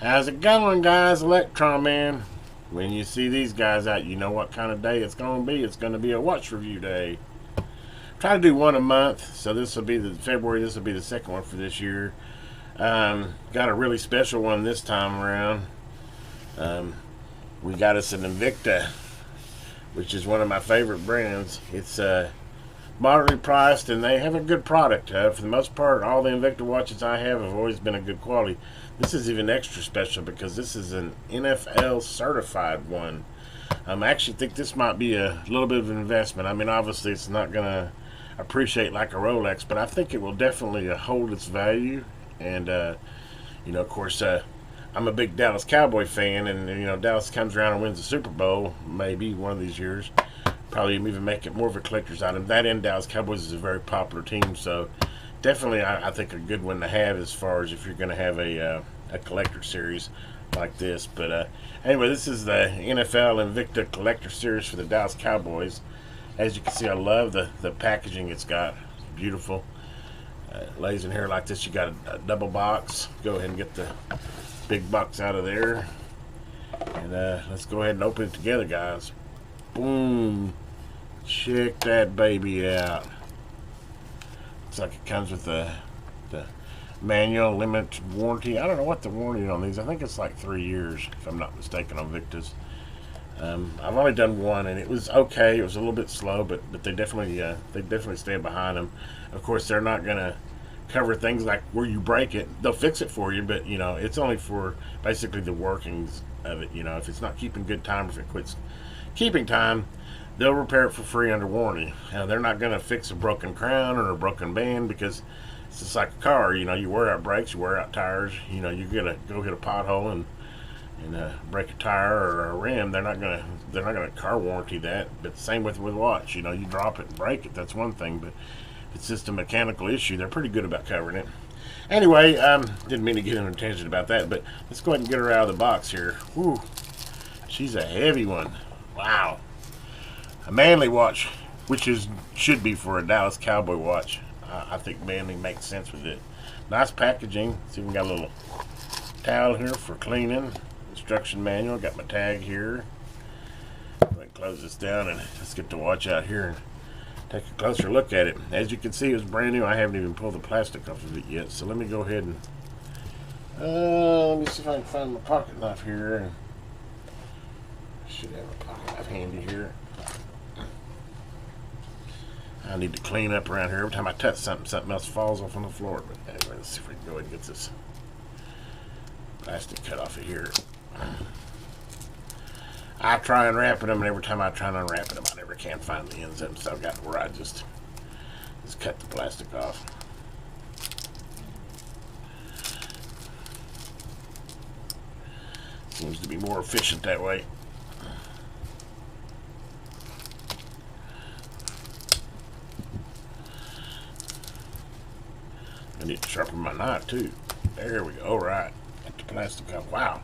How's it going, guys? Electron Man. When you see these guys out, you know what kind of day it's going to be. It's going to be a watch review day. Try to do one a month, so this will be the February. This will be the second one for this year. Got a really special one this time around. We got us an Invicta, which is one of my favorite brands. It's moderately priced, and they have a good product. For the most part, all the Invicta watches I have always been a good quality. This is even extra special because this is an NFL certified one. I actually think this might be a little bit of an investment. I mean, obviously it's not going to appreciate like a Rolex, but I think it will definitely hold its value. And you know, of course, I'm a big Dallas Cowboy fan, and you know, Dallas comes around and wins the Super Bowl maybe one of these years. Probably even make it more of a collector's item. That and Dallas Cowboys is a very popular team, so definitely I think a good one to have as far as if you're going to have a collector series like this. But anyway, this is the NFL Invicta Collector Series for the Dallas Cowboys. As you can see, I love the packaging it's got. It's beautiful. Lays in here like this. You got a double box. Go ahead and get the big box out of there. And let's go ahead and open it together, guys. Boom. Check that baby out. Looks like it comes with the manual limited warranty. I don't know what the warranty on these. I think it's like 3 years, if I'm not mistaken, on Victas. I've only done one, and it was okay. It was a little bit slow, but they definitely stand behind them. Of course, they're not gonna cover things like where you break it. They'll fix it for you, but you know, it's only for basically the workings of it. You know, if it's not keeping good time, if it quits keeping time, they'll repair it for free under warranty. They're not going to fix a broken crown or a broken band, because it's just like a car. You know, you wear out brakes, you wear out tires. You know, you're gonna go hit a pothole and break a tire or a rim. They're not gonna car warranty that. But same with watch. You know, you drop it and break it, that's one thing. But if it's just a mechanical issue, they're pretty good about covering it. Anyway, didn't mean to get in a tangent about that, but let's go ahead and get her out of the box here. Whew, she's a heavy one. Wow. A manly watch, which should be for a Dallas Cowboy watch. I think manly makes sense with it. Nice packaging. See, we got a little towel here for cleaning. Instruction manual. Got my tag here. Go ahead and close this down, and let's get the watch out here and take a closer look at it. As you can see, it's brand new. I haven't even pulled the plastic off of it yet. So let me go ahead and let me see if I can find my pocket knife here. Should have a pocket knife handy here. I need to clean up around here. Every time I touch something, something else falls off on the floor. But anyway, let's see if we can go ahead and get this plastic cut off of here. I try unwrapping them, and every time I try and unwrap them, I never can find the ends of them. So I've got where I just cut the plastic off. Seems to be more efficient that way. I need to sharpen my knife too. There we go. All right. Got the plastic off. Wow.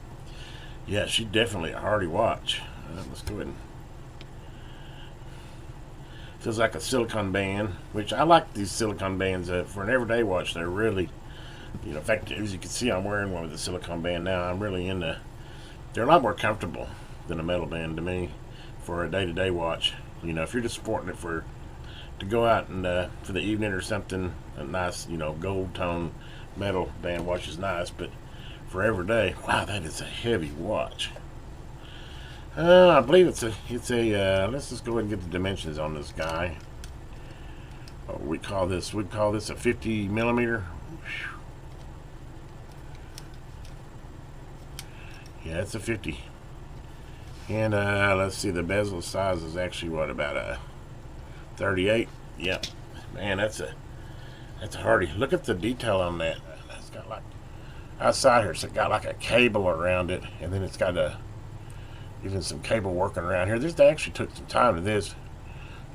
Yeah, she's definitely a hardy watch. Let's go ahead and... Feels like a silicone band, which I like these silicone bands. For an everyday watch, they're really, you know, in fact, as you can see, I'm wearing one with a silicone band now. I'm really into... They're a lot more comfortable than a metal band to me for a day-to-day watch. You know, if you're just sporting it to go out and for the evening or something, a nice, you know, gold tone metal band watch is nice, but for every day, wow, that is a heavy watch. I believe it's a let's just go ahead and get the dimensions on this guy. We'd call this a 50 millimeter. Yeah, it's a 50. And let's see, the bezel size is actually what, about a 38. Yep. Man, that's a hardy. Look at the detail on that. It's got like outside here, so it's got like a cable around it, and then it's got even some cable working around here. They actually took some time to this.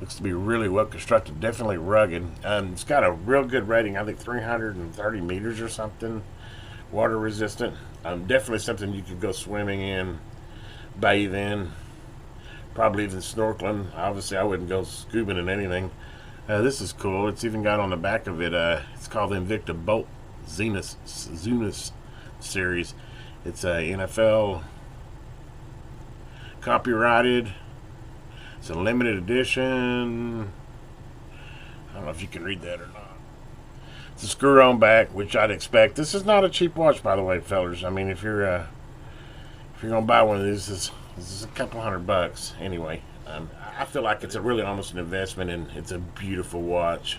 Looks to be really well constructed. Definitely rugged. It's got a real good rating. I think 330 meters or something. Water resistant. Definitely something you could go swimming in, bathe in, probably even snorkeling. Obviously, I wouldn't go scuba in anything. This is cool. It's even got on the back of it, it's called the Invicta Bolt Zenus series. It's a NFL copyrighted. It's a limited edition. I don't know if you can read that or not. It's a screw-on back, which I'd expect. This is not a cheap watch, by the way, fellas. I mean, if you're gonna buy one of these, this is a couple $100 anyway. I feel like it's really almost an investment, and it's a beautiful watch.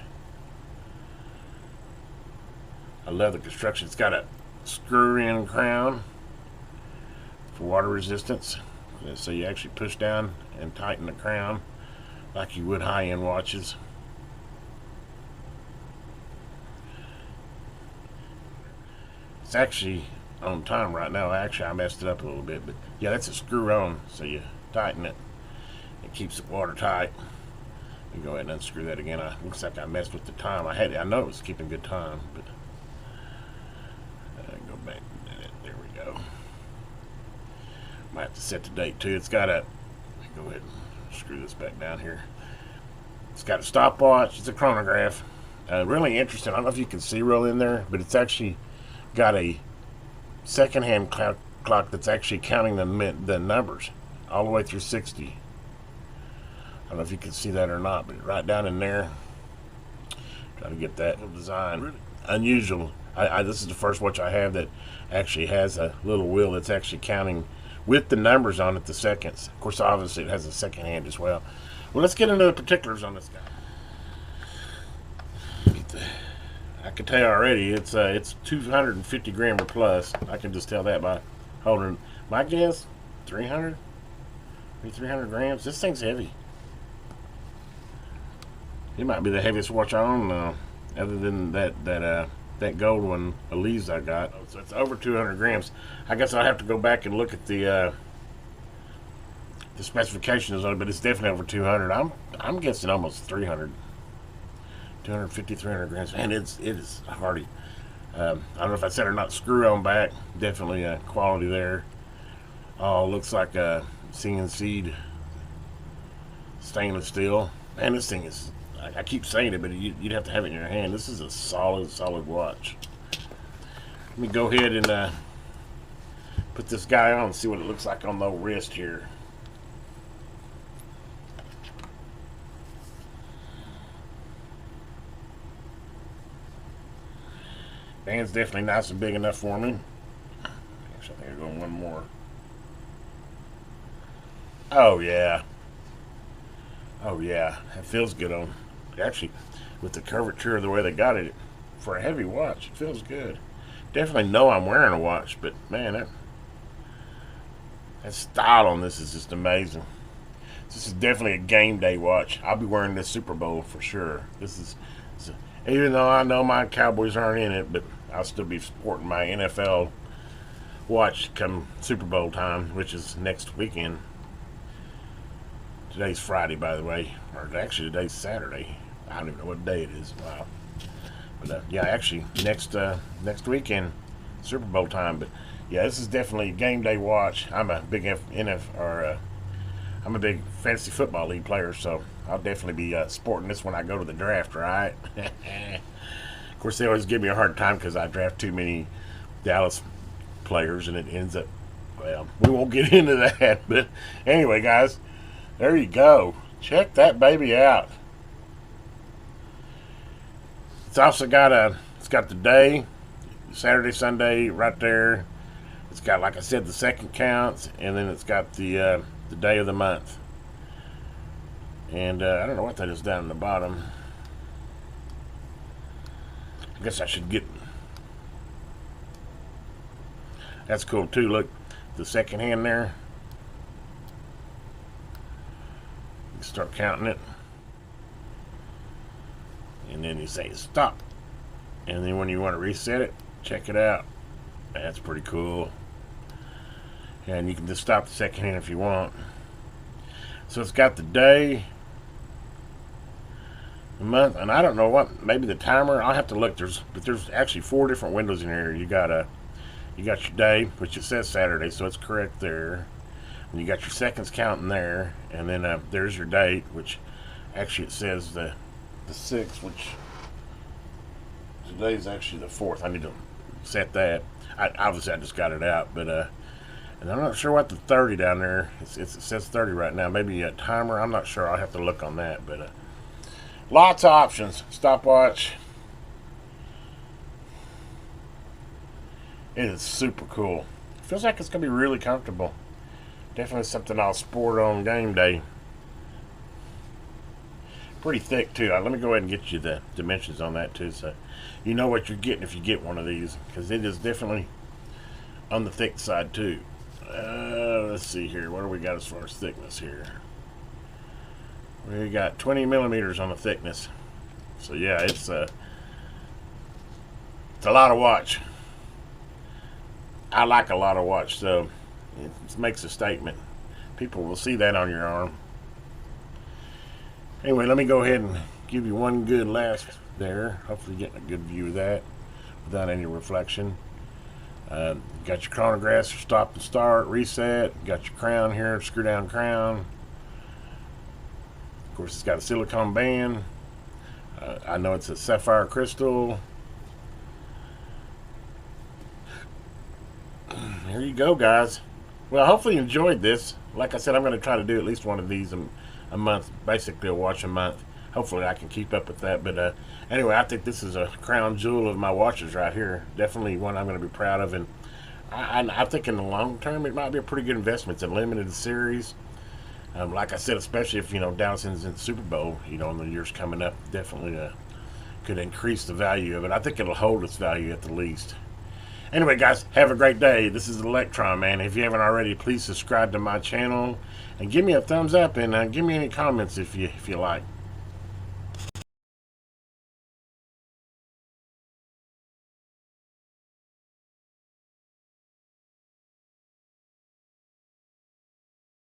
I love the construction. It's got a screw-in crown for water resistance, so you actually push down and tighten the crown like you would high-end watches. It's actually on time right now. Actually, I messed it up a little bit, but yeah, that's a screw-on, so you tighten it. It keeps it watertight. Let me go ahead and unscrew that again. Looks like I messed with the time. I know it was keeping good time, but go back a minute. There we go. Might have to set the date too. It's got a. Go ahead and screw this back down here. It's got a stopwatch. It's a chronograph. Really interesting. I don't know if you can see real in there, but it's actually got a second-hand clock that's actually counting the numbers all the way through 60. I don't know if you can see that or not, but right down in there. Try to get that design. Really unusual. This is the first watch I have that actually has a little wheel that's actually counting with the numbers on it, the seconds. Of course, obviously, it has a second hand as well. Well, let's get into the particulars on this guy. I can tell you already, it's 250 gram or plus. I can just tell that by holding. My guess, 300 grams. This thing's heavy. It might be the heaviest watch I own, other than that gold one, Elise, I got. So it's over 200 grams. I guess I'll have to go back and look at the specifications on it, but it's definitely over 200. I'm guessing almost 300. 250, 300 grams, and it is hardy. I don't know if I said or not. Screw on back, definitely quality there. Oh, looks like a CNC stainless steel. Man, this thing is. I keep saying it, but you'd have to have it in your hand. This is a solid watch. Let me go ahead and put this guy on and see what it looks like on the wrist here. Band's definitely nice and big enough for me. Actually, I think I'll go one more. Oh yeah. Oh yeah. It feels good on. Actually, with the curvature of the way they got it, for a heavy watch, it feels good. Definitely know I'm wearing a watch, but man, that style on this is just amazing. This is definitely a game day watch. I'll be wearing this Super Bowl for sure. Even though I know my Cowboys aren't in it, but I'll still be sporting my NFL watch come Super Bowl time, which is next weekend. Today's Friday, by the way, or actually today's Saturday. I don't even know what day it is. Wow. But yeah, actually next weekend, Super Bowl time. But yeah, this is definitely a game day watch. I'm a big I'm a big fantasy football league player, so I'll definitely be sporting this when I go to the draft, right? Of course, they always give me a hard time because I draft too many Dallas players, and it ends up, well, we won't get into that. But anyway, guys, there you go. Check that baby out. It's also got it's got the day, Saturday, Sunday, right there. It's got, like I said, the second counts, and then it's got the day of the month. And I don't know what that is down in the bottom. I guess I should get. That's cool too. Look, the second hand there. You start counting it, and then you say stop. And then when you want to reset it, check it out. That's pretty cool. And you can just stop the second hand if you want. So it's got the day, the month, and I don't know what. Maybe the timer. I'll have to look. But there's actually 4 different windows in here. You got your day, which it says Saturday, so it's correct there. And you got your seconds counting there, and then there's your date, which actually it says the 6th, which today is actually the 4th. I need to set that. Obviously I just got it out, but and I'm not sure what the 30 down there. It says 30 right now. Maybe a timer. I'm not sure. I'll have to look on that. But lots of options. Stopwatch. It is super cool. Feels like it's gonna be really comfortable. Definitely something I'll sport on game day. Pretty thick too. Let me go ahead and get you the dimensions on that too, so you know what you're getting if you get one of these, because it is definitely on the thick side too. Let's see here. What do we got as far as thickness here? We got 20 millimeters on the thickness. So yeah, it's a lot of watch. I like a lot of watch, so it makes a statement. People will see that on your arm. Anyway, let me go ahead and give you one good last there. Hopefully getting a good view of that without any reflection. Got your chronograph, stop and start, reset. Got your crown here, screw down crown. Of course, it's got a silicone band. I know it's a sapphire crystal. There you go, guys. Well, hopefully you enjoyed this. Like I said, I'm going to try to do at least one of these a month, basically a watch a month. Hopefully I can keep up with that. But anyway, I think this is a crown jewel of my watches right here. Definitely one I'm going to be proud of. And I think in the long term, it might be a pretty good investment. It's a limited series. Like I said, especially if, Downson's in the Superbowl, in the years coming up, definitely could increase the value of it. I think it'll hold its value at the least. Anyway, guys, have a great day. This is Electron Man. If you haven't already, please subscribe to my channel and give me a thumbs up and give me any comments if you like.